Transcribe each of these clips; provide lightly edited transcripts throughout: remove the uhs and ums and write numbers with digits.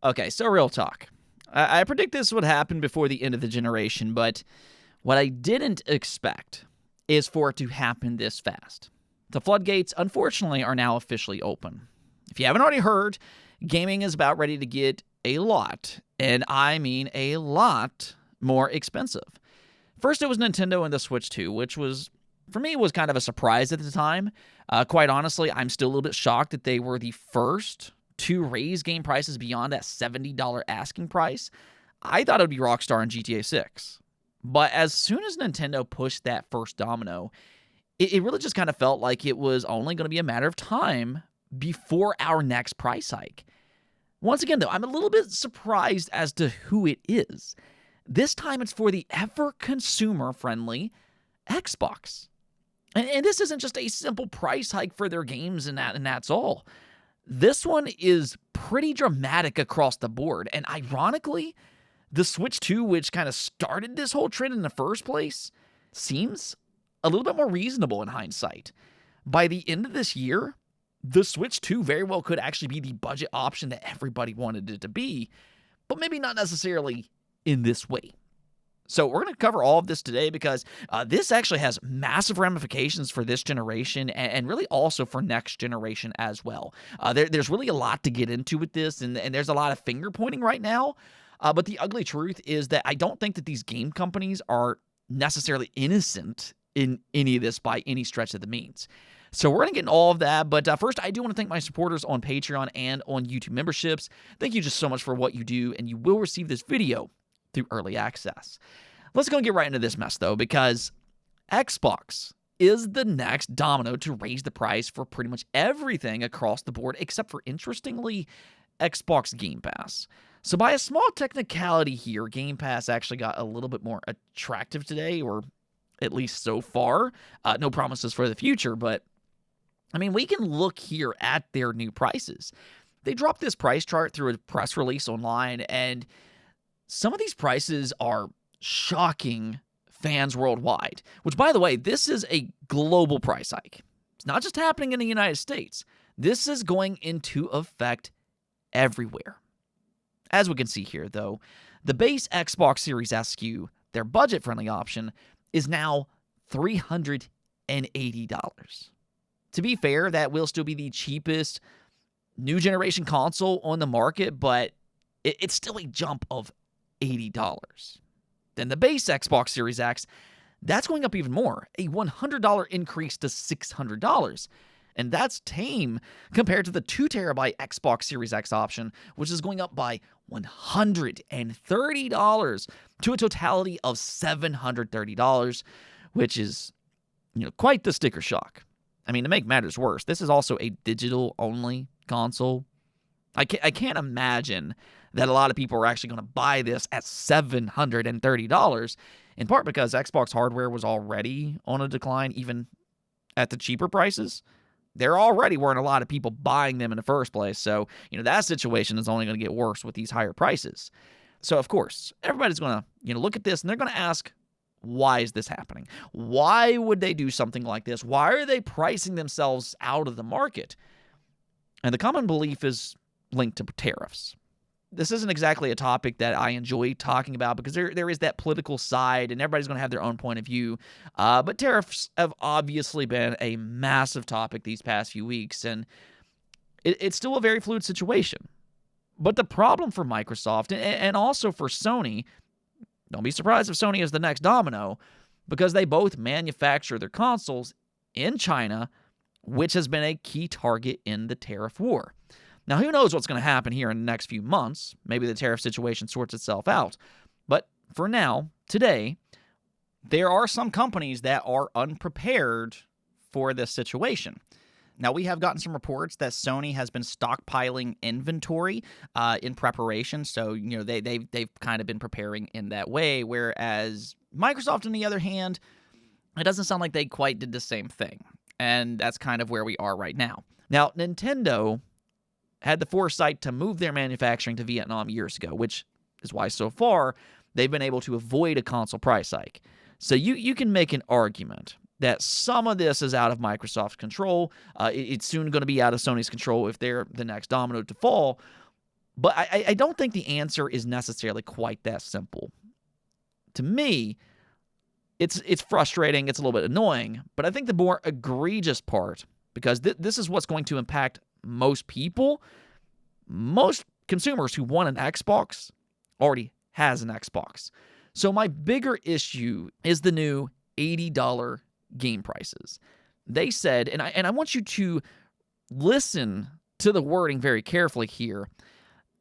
Okay, so real talk. I predict this would happen before the end of the generation, but what I didn't expect is for it to happen this fast. The floodgates, unfortunately, are now officially open. If you haven't already heard, gaming is about ready to get a lot, and I mean a lot, more expensive. First, it was Nintendo and the Switch 2, which was, for me, was kind of a surprise at the time. Quite honestly, I'm still a little bit shocked that they were the first to raise game prices beyond that $70 asking price. I thought it would be Rockstar and GTA 6. But as soon as Nintendo pushed that first domino, it really just kind of felt like it was only going to be a matter of time before our next price hike. Once again, though, I'm a little bit surprised as to who it is. This time it's for the ever consumer-friendly Xbox. And this isn't just a simple price hike for their games and that's all. This one is pretty dramatic across the board. And ironically, the Switch 2, which kind of started this whole trend in the first place, seems a little bit more reasonable in hindsight. By the end of this year, the Switch 2 very well could actually be the budget option that everybody wanted it to be, but maybe not necessarily in this way. So we're going to cover all of this today because this actually has massive ramifications for this generation and really also for next generation as well. There's really a lot to get into with this, and there's a lot of finger pointing right now. But the ugly truth is that I don't think that these game companies are necessarily innocent in any of this by any stretch of the means. So we're going to get into all of that, but first I do want to thank my supporters on Patreon and on YouTube memberships. Thank you just so much for what you do, and you will receive this video through early access. Let's go and get right into this mess, though, because Xbox is the next domino to raise the price for pretty much everything across the board, except for, interestingly, Xbox Game Pass. So by a small technicality here, Game Pass actually got a little bit more attractive today, or at least so far. No promises for the future, but I mean, we can look here at their new prices. They dropped this price chart through a press release online, and some of these prices are shocking fans worldwide, which, by the way, this is a global price hike. It's not just happening in the United States. This is going into effect everywhere. As we can see here, though, the base Xbox Series S SKU, their budget-friendly option, is now $380. To be fair, that will still be the cheapest new generation console on the market, but it's still a jump of $80. Then the base Xbox Series X, that's going up even more, a $100 increase to $600. And that's tame compared to the 2TB Xbox Series X option, which is going up by $130 to a totality of $730, which is, quite the sticker shock. I mean, to make matters worse, this is also a digital-only console. I can't imagine that a lot of people are actually going to buy this at $730, in part because Xbox hardware was already on a decline, even at the cheaper prices. There already weren't a lot of people buying them in the first place, so that situation is only going to get worse with these higher prices. So, of course, everybody's going to look at this, and they're going to ask, why is this happening? Why would they do something like this? Why are they pricing themselves out of the market? And the common belief is linked to tariffs. This isn't exactly a topic that I enjoy talking about because there is that political side and everybody's going to have their own point of view. But tariffs have obviously been a massive topic these past few weeks, and it's still a very fluid situation. But the problem for Microsoft and also for Sony, don't be surprised if Sony is the next domino, because they both manufacture their consoles in China, which has been a key target in the tariff war. Now, who knows what's going to happen here in the next few months? Maybe the tariff situation sorts itself out. But for now, today, there are some companies that are unprepared for this situation. Now, we have gotten some reports that Sony has been stockpiling inventory in preparation. So, they've kind of been preparing in that way. Whereas Microsoft, on the other hand, it doesn't sound like they quite did the same thing. And that's kind of where we are right now. Now, Nintendo had the foresight to move their manufacturing to Vietnam years ago, which is why so far they've been able to avoid a console price hike. So you can make an argument that some of this is out of Microsoft's control. It's soon going to be out of Sony's control if they're the next domino to fall. But I don't think the answer is necessarily quite that simple. To me, it's frustrating, it's a little bit annoying, but I think the more egregious part, because this is what's going to impact most people, most consumers who want an Xbox already has an Xbox. So my bigger issue is the new $80 game prices. They said, and I want you to listen to the wording very carefully here.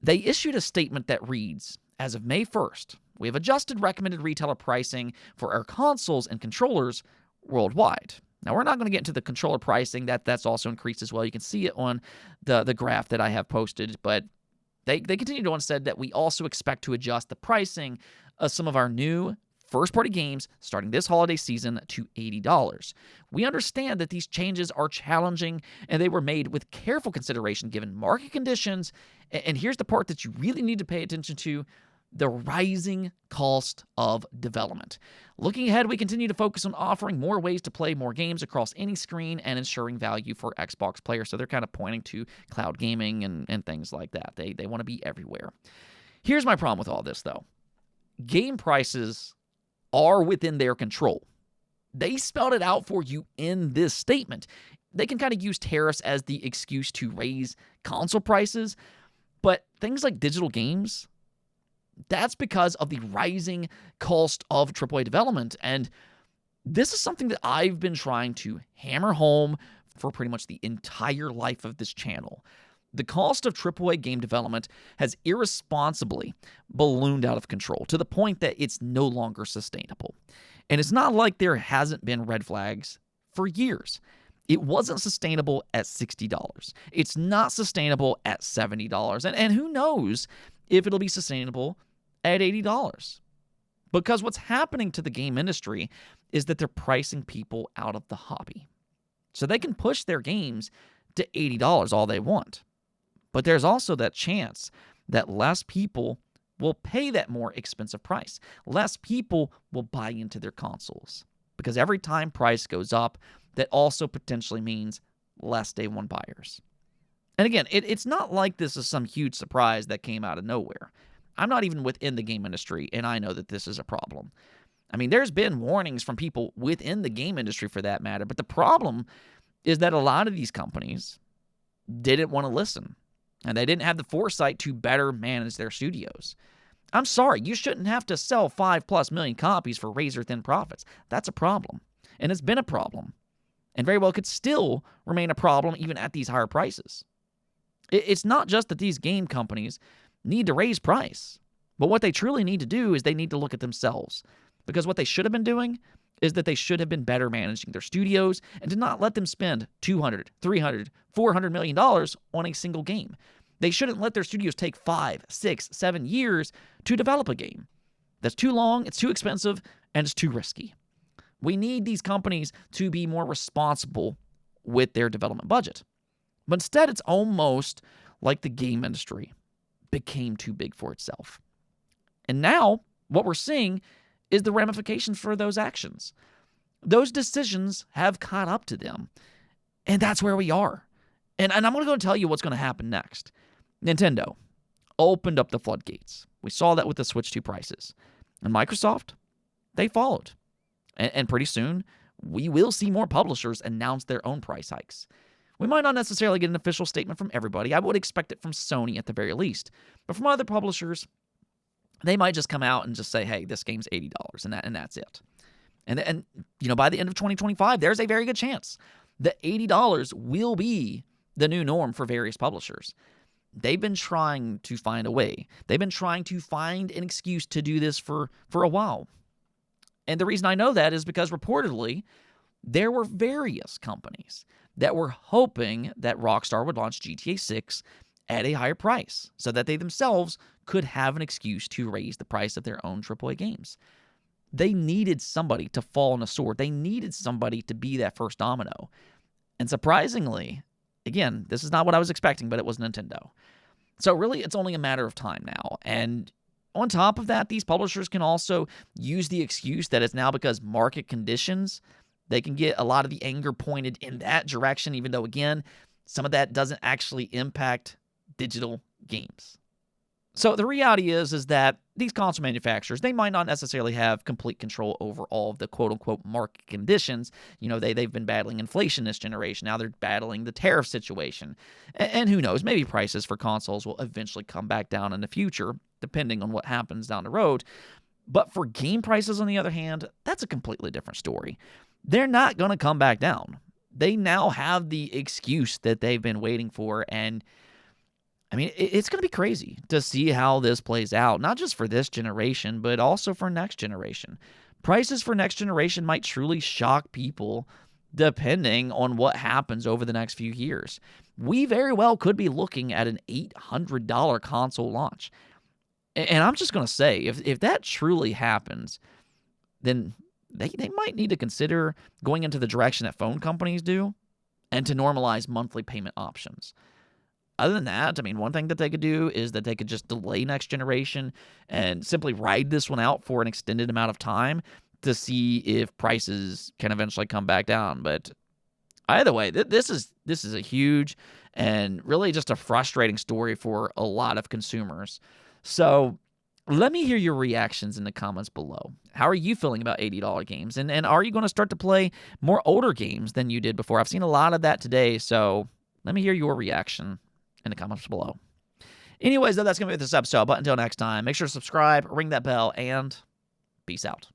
They issued a statement that reads, as of May 1st, we have adjusted recommended retailer pricing for our consoles and controllers worldwide. Now, we're not going to get into the controller pricing. That's also increased as well. You can see it on the graph that I have posted, but they continued on and said that we also expect to adjust the pricing of some of our new first-party games starting this holiday season to $80. We understand that these changes are challenging and they were made with careful consideration given market conditions. And here's the part that you really need to pay attention to: the rising cost of development. Looking ahead, we continue to focus on offering more ways to play more games across any screen and ensuring value for Xbox players. So they're kind of pointing to cloud gaming and things like that. They want to be everywhere. Here's my problem with all this, though. Game prices are within their control. They spelled it out for you in this statement. They can kind of use tariffs as the excuse to raise console prices, but things like digital games, that's because of the rising cost of AAA development. And this is something that I've been trying to hammer home for pretty much the entire life of this channel. The cost of AAA game development has irresponsibly ballooned out of control to the point that it's no longer sustainable. And it's not like there hasn't been red flags for years. It wasn't sustainable at $60. It's not sustainable at $70. And who knows if it'll be sustainable at $80. Because what's happening to the game industry is that they're pricing people out of the hobby. So they can push their games to $80 all they want. But there's also that chance that less people will pay that more expensive price. Less people will buy into their consoles. Because every time price goes up, that also potentially means less day one buyers. And again, it's not like this is some huge surprise that came out of nowhere. I'm not even within the game industry, and I know that this is a problem. I mean, there's been warnings from people within the game industry for that matter, but the problem is that a lot of these companies didn't want to listen. And they didn't have the foresight to better manage their studios. I'm sorry, you shouldn't have to sell 5+ million copies for razor-thin profits. That's a problem. And it's been a problem. And very well could still remain a problem even at these higher prices. It's not just that these game companies need to raise price. But what they truly need to do is they need to look at themselves. Because what they should have been doing is that they should have been better managing their studios and did not let them spend $200, $300, $400 million on a single game. They shouldn't let their studios take 5, 6, 7 years to develop a game. That's too long, it's too expensive, and it's too risky. We need these companies to be more responsible with their development budget. But instead, it's almost like the game industry became too big for itself. And now, what we're seeing is the ramifications for those actions. Those decisions have caught up to them. And that's where we are. And I'm going to go and tell you what's going to happen next. Nintendo opened up the floodgates. We saw that with the Switch 2 prices. And Microsoft, they followed. And pretty soon, we will see more publishers announce their own price hikes. We might not necessarily get an official statement from everybody. I would expect it from Sony at the very least. But from other publishers, they might just come out and just say, hey, this game's $80, and that's it. And by the end of 2025, there's a very good chance that $80 will be the new norm for various publishers. They've been trying to find a way. They've been trying to find an excuse to do this for a while. And the reason I know that is because reportedly, there were various companies that were hoping that Rockstar would launch GTA 6 at a higher price so that they themselves could have an excuse to raise the price of their own AAA games. They needed somebody to fall on a sword. They needed somebody to be that first domino. And surprisingly, again, this is not what I was expecting, but it was Nintendo. So really, it's only a matter of time now. And on top of that, these publishers can also use the excuse that it's now because market conditions. They can get a lot of the anger pointed in that direction, even though, again, some of that doesn't actually impact digital games. So the reality is that these console manufacturers, they might not necessarily have complete control over all of the quote-unquote market conditions. They've been battling inflation this generation. Now they're battling the tariff situation. And who knows, maybe prices for consoles will eventually come back down in the future, depending on what happens down the road. But for game prices, on the other hand, that's a completely different story. They're not going to come back down. They now have the excuse that they've been waiting for, and I mean, it's going to be crazy to see how this plays out, not just for this generation, but also for next generation. Prices for next generation might truly shock people depending on what happens over the next few years. We very well could be looking at an $800 console launch. And I'm just going to say, if that truly happens, then they might need to consider going into the direction that phone companies do and to normalize monthly payment options. Other than that, I mean, one thing that they could do is that they could just delay next generation and simply ride this one out for an extended amount of time to see if prices can eventually come back down. But either way, this is a huge and really just a frustrating story for a lot of consumers. So let me hear your reactions in the comments below. How are you feeling about $80 games? And are you going to start to play more older games than you did before? I've seen a lot of that today, so let me hear your reaction in the comments below. Anyways, that's going to be this episode. But until next time, make sure to subscribe, ring that bell, and peace out.